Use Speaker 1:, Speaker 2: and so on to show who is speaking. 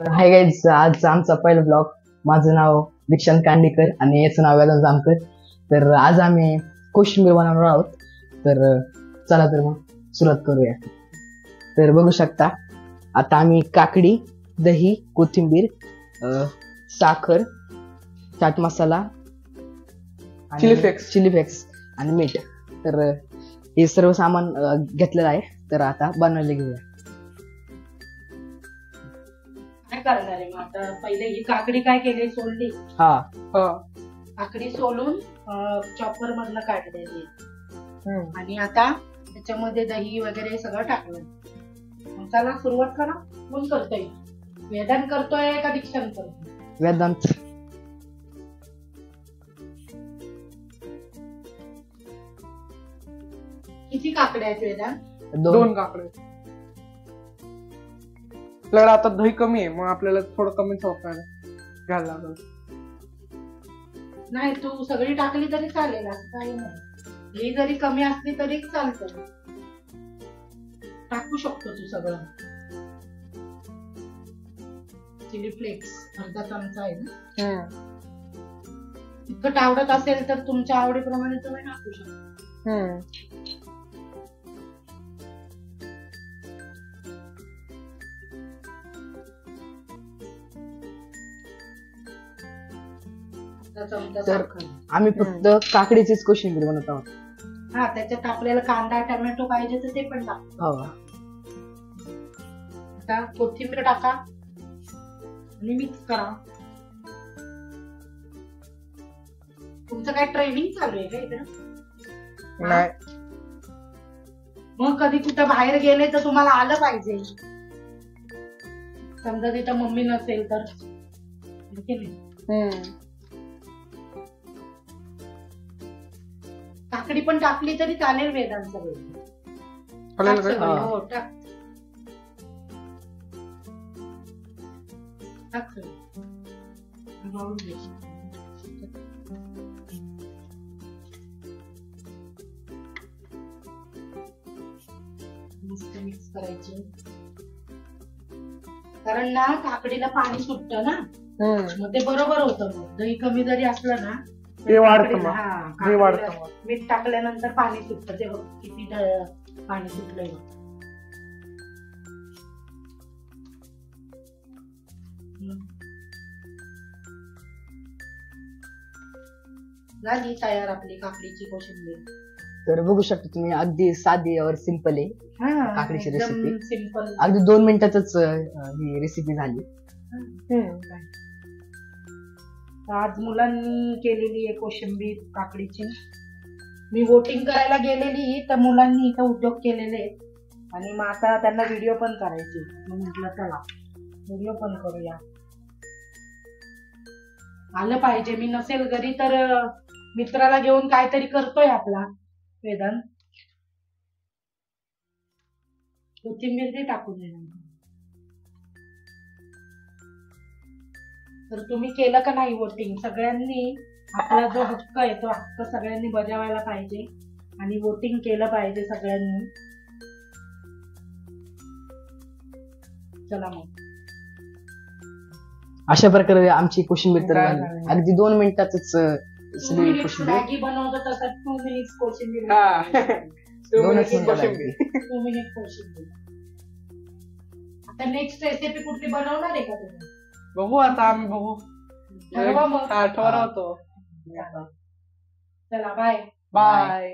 Speaker 1: Hi guys, आज आमचा पहिला ब्लॉग. माझं नाव दीक्षांत कांडीकर आणि याचं नाव वेदांत जामकर. तर आज आम्ही कोशिंबीर बनवणार आहोत. तर चला तर मग सुरुवात करूया. तर बघू शकता आता आम्ही काकडी, दही, कोथिंबीर, साखर, चाट मसाला, चिली फ्लेक्स आणि मीठ. तर हे सर्व सामान घेतलेलं आहे. तर आता बनवायला घेऊया.
Speaker 2: काय करणार आहे मग आता? पहिले ही काकडी काय केली, सोलली. काकडी सोलून चॉपर मधनं काढलेली आणि आता त्याच्यामध्ये दही वगैरे सगळं टाकलं. मग चला सुरुवात करा. कोण करतोय? वेदांत करतोय का दीक्षांत करतोय?
Speaker 1: वेदांत.
Speaker 2: किती काकड्या आहेत वेदांत?
Speaker 3: दोन काकडे. आपल्याला आता दही कमी आहे, मग आपल्याला थोडं कमीच घ्यायला लागेल.
Speaker 2: नाही, तू सगळी टाकली तरी चालेल, असं काही नाही. ही जरी कमी असली तरी चालतं, टाकू शकतो तू सगळं. चिली फ्लेक्स अर्धा चमचा आहे ना. तिखट आवडत असेल तर तुमच्या आवडीप्रमाणे तुम्ही टाकू शकता.
Speaker 1: तर आम्ही फक्त काकडीचीच कोशिंबीर बनवत आहोत.
Speaker 2: हा, त्याच्यात आपल्याला कांदा टोमॅटो पाहिजे तर ते पण टाकतो. आता कोथिंबीर टाका आणि मिक्स करा. तुमचं काय ट्रेनिंग चालू आहे का इकडं?
Speaker 3: नाही,
Speaker 2: मग कधी कुठं बाहेर गेले तर तुम्हाला आलं पाहिजे. समजा तिथं मम्मी नसेल तर. काकडी पण टाकली तरी चालेल वेदांत सगळे. हो, टाक. मस्त मिक्स करायची. कारण ना काकडीला पाणी सुटतं ना, मग ते बरोबर होतं. मग दही कमी जरी असलं ना
Speaker 3: ते वाढतं.
Speaker 2: मीठ टाकल्यानंतर पाणी सुटतं. ते किती पाणी सुटलंय. झाली तयार आपली काकडीची कोशिंबीर.
Speaker 1: तर बघू शकता तुम्ही, अगदी साधी और सिंपल आहे काकडीची रेसिपी.
Speaker 2: सिंपल,
Speaker 1: अगदी 2 मिनिटातच ही रेसिपी झाली.
Speaker 2: आज मुलांनी केलेली आहे कोशिंबीर काकडीची. मी वोटिंग करायला गेलेली तर मुलांनी इथं उद्योग केलेले आणि मग आता त्यांना व्हिडिओ पण करायचे. म्हटलं चला व्हिडिओ पण करूया. आलं पाहिजे. मी नसेल घरी तर मित्राला घेऊन काहीतरी करतोय आपला वेदांत. कोथिंबीर ते टाकून देणार. तर तुम्ही केलं का नाही वोटिंग? सगळ्यांनी आपला जो हक्क आहे तो हक्क सगळ्यांनी बजावायला पाहिजे आणि वोटिंग केलं पाहिजे सगळ्यांनी. चला मग
Speaker 1: अशा प्रकारे आमची कोशिंबीर तर झाली. अगदी 2 मिनिटातच सगळी कोशिंबीर.
Speaker 2: मॅगी बनवतो तसं 2 मिनिट्स कोशिंबीर.
Speaker 1: 2
Speaker 2: मिनिट कोशिंबीर. आता नेक्स्ट रेसिपी कुठली बनवणार आहे का तुम्ही?
Speaker 3: बघू आता, आम्ही बघू.
Speaker 2: ठरवा मग.
Speaker 3: ठरवतो.
Speaker 2: चला बाय
Speaker 3: बाय.